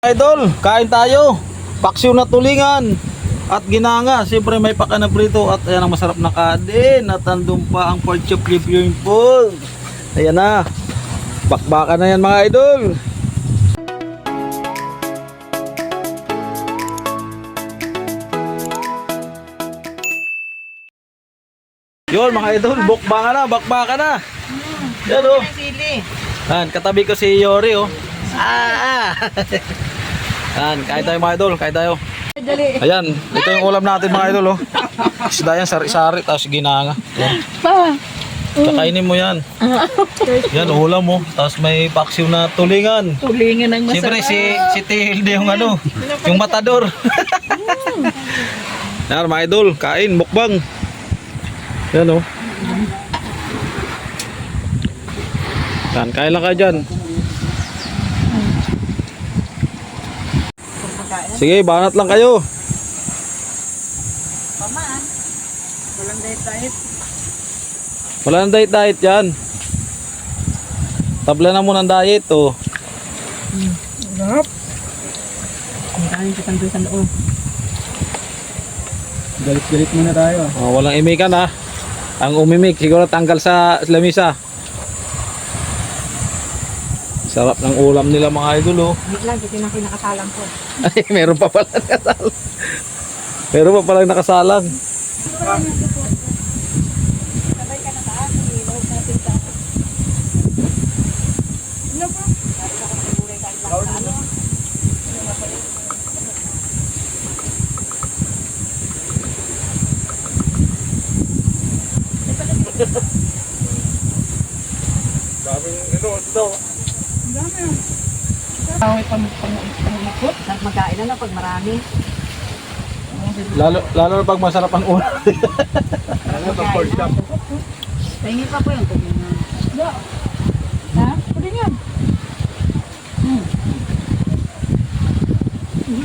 Idol, kain tayo. Paksiw na tulingan at ginanga. Siyempre may paka na prito at ayan ang masarap na kadin. At andun pa ang pork chop yung full. Ayan na. Bakbakan na yan mga idol. Yun mga idol, bakbakan na. Yan o. Yan, katabi ko si Yori oh. Yan, kain tayo mga idol, kain tayo. Ayan, ito yung ulam natin mga idol oh. Isda yan, sari-sari, tapos ginanga. Yan. Kakainin mo yan. Yan, ulam mo. Tapos may paksiw na tulingan. Tulingan ang masarap. Siyempre si Tilde yung ano, yung matador. Yan mga idol, kain, mukbang. Yan oh. Yan, kain lang kayo dyan. Sige, banat lang kayo. Paman. Walang diet. Wala nang diet yan. Tabla na muna ng diet oh. Sarap. Ang kain sa kandusan loob. Galit-galit muna tayo. Oh, walang imikan ha. Ang umimik siguro tanggal sa lamisa. Sarap ng ulam nila mga idol oh. Wait lang, ito yung kinakasalang ko. Ay, meron pa pala nakasalang. Meron pa pala nakasalang. Sabay ka na taas, huwag natin taas. Ano po? Kahit ako nagburay kahit lang sa ano. Tawag pang-ikot. Magkain na pag marami. Lalo na pag masarap ang ulam. Pahingi pa po yung tulingan. Ha? Tulingan.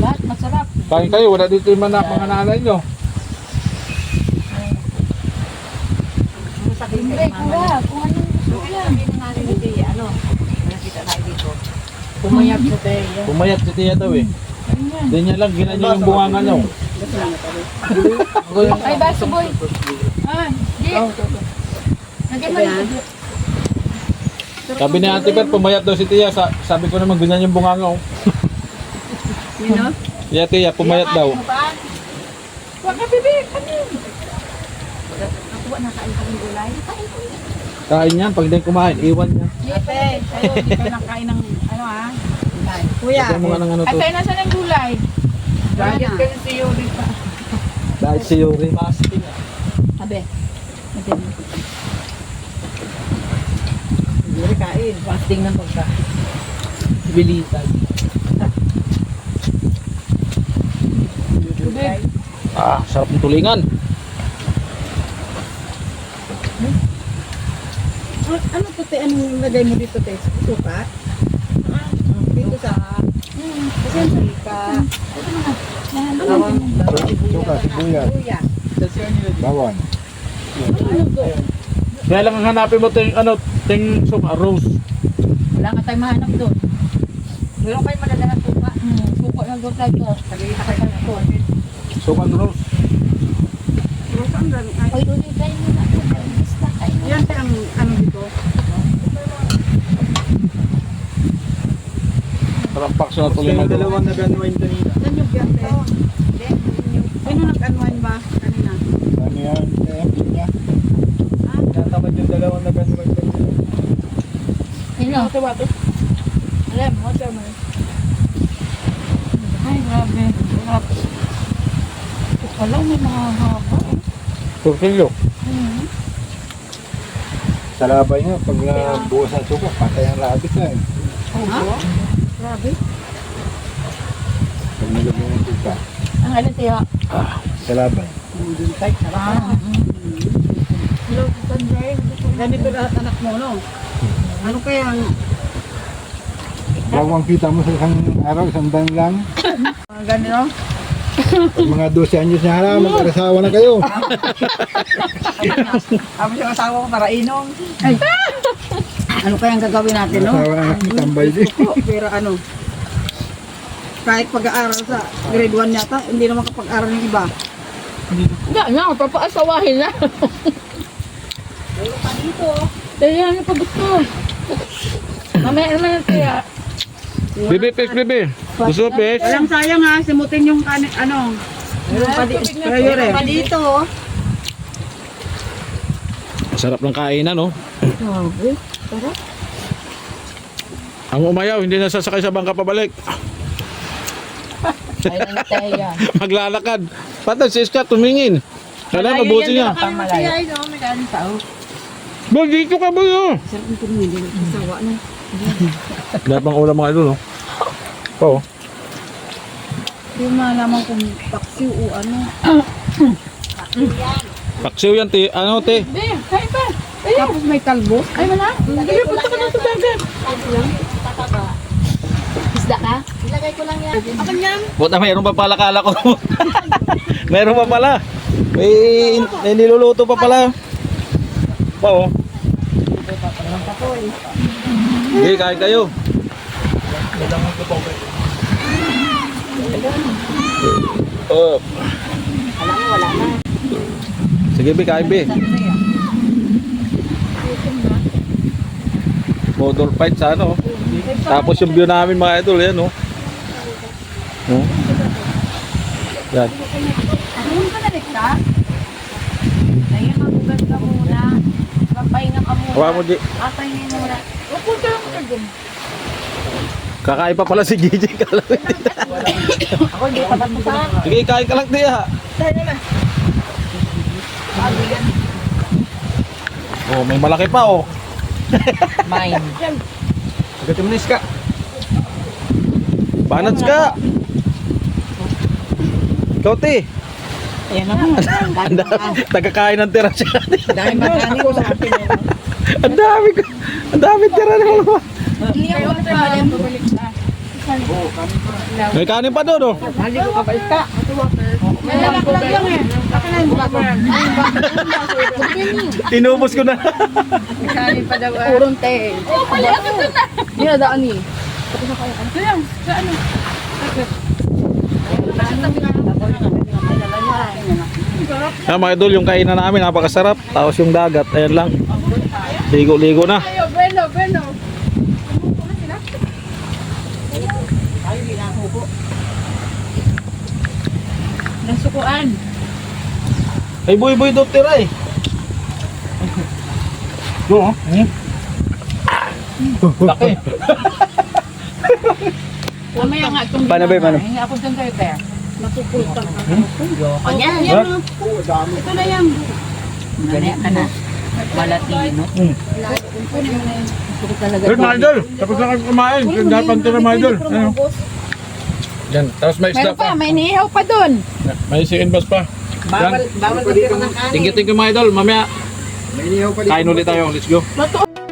Ba't masarap? Kain kayo, wala dito yung mga nanay nyo. Hindi, kuha. Kung anong gusto yan. Sabihin na natin hindi, ano. Nakita tayo dito. Pumayat sa tayo. Pumayat si Tia daw eh. Hindi niya lang, ginanyo yung bunganga nyo. Ay, baso boy. Ah, di. Nagyan mo dito. Sabi ni Ate Bert, pumayat daw si Tia. Sabi ko naman, ganyan yung bunganga oh. Yun o? Tia, pumayat daw. Huwag ka bibig. Nakuha na kain kami gulay. Kain ko yun. Kain yan, pag hindi kumain, iwan niya. Ate, sa'yo hindi ka nakain ng ano ah. Kuya. Kasi mga nang ano to. Ate, nasa ng gulay? Bakit ka si Yuri pa? Dahil si Yuri. Abe. Yuri kain. Fasting ng pagka. Bilisan. Ah, sarap ng tulingan. Ano to te? Anong lagay mo dito te? Suka? Dito sa... Kasi ang salika. Suka, sibuyas, Kuya. bawang. Kaya lang ang hanapin mo ting ano, ting suka, rose. Wala nga tayo mahanap doon. Meron kayo madadalang suka. Suka na doon tayo. Sabihin na kayo na ito. Suka rose. Ay, ulit tayo muna. Yan tayo ang ano dito. Sarap pakso na tulingan. Dalawang nag-unwind kanina. Saan yung biyate? Sino nag-unwind ba kanina? Ano yan? Niya. Natamad yung dalawang nag-unwind kanina. Sino? Wato. Alam, water mo. Ay, grabe. Grabe. Wala, may mga haba. Tortillo. Sa labay nga, pag nabuhos ang suka, patay ang rabbit na eh. Ha? Grabe. Pag nilagyan ng suka, Ang alin tayo? sa labay. Hello, Sandray. Ganito lahat anak mo, no? Ano kaya ang... Bawang kita mo sa isang araw, isang daan lang. Ganito? Pag mga 12 anyos na harap, mag-arasawa na kayo. Tapos yung asawa ko para inom. Ay! Ano kaya ang gagawin natin, no? Arasawa na tambay din. Pero ano? kahit pag-aaral sa grade 1 yata, hindi naman kapag-aaral ng iba. Hindi na, papaasawahin na. Meron pa dito. Kaya ano pa gusto. Mamaya naman yung kaya. Bibi, fish, bibi. Gusto mo fish? Walang sayang ha, simutin yung kanin, ano. Meron pa dito. Meron pa dito. Sarap ng kainan, no? Grabe. Ang umayaw, hindi na sasakay sa bangka pabalik. Ay, nangitaya. Maglalakad. Patay si Iska, tumingin. Kala, mabuti niya. Boy, dito ka, boy, oh. Sarap nito hindi nagsasawa na. Lahat ng ulam mga idol, no? Oo. Hindi mo malaman kung paksiw o ano. Paksiw yan, te. Ano, te? Be, kain pa. Tapos may kalbo. Ay, wala. Hindi, punta ka na sa dagat. Isda ka? Ilagay ko lang yan. Akan yan. Buta, mayroon pa pala, kala ko. Mayroon pa pala. May niluluto pa pala. Oo. Okay, kain kayo. Oh. Wala na. Sige, Bi, kain, Bi. Motor fight sa ano. Tapos yung view namin mga idol, yan, no? No? Yan. Doon ka nalit ka? Kaya magugas ka muna. Papahinga ka muna. Hawa mo, Di. Papahinga muna. Pupunta lang ka dun. Kakain pa pala si Gigi. Ako hindi tapat mo sa akin. Sige, kain ka lang, Di, ha? Oh, may malaki pa, oh. Mine. Agad mo na Iska. Banats ka. Ikaw, Ti. Ayan ako. Tagakain ng tira siya. Dahil magkani ko sa akin. Ang dami tira na mga. Hindi ako nagpapalim. May kanin pa doon, oh. Hindi ko kabalik ka. Malaki lang lang eh. Akin na yung bako. Inubos ko na. Kanin pa daw. Purong te. Oh, pala ako dun na. Dinadaan ni. Kaya, sa ano? Ah, mga idol, yung kainan namin napakasarap. Tapos yung dagat, ayan lang. Ligo-ligo na. Ayo, bueno, bueno. Nasukuan. Ay, boy, doon tira eh. Oo, laki. Mamaya nga itong Paano ba, paano? Hingi ako dyan kayo, Ter. Napupultang ka. O, yan, yan. Ito na yan. Ganyan ka na. Malatino. Good, mga idol. Tapos na kayo kumain. Dapat pang tira, mga idol. Ano? Yan, tapos may isda Meron pa, pa. may inihaw pa dun. May chicken bus pa. Bawal magtira ng kanin. Thank you, mga idol. Mamaya, May inihaw pa dito. kain ulit tayo. Let's go. Matuwa.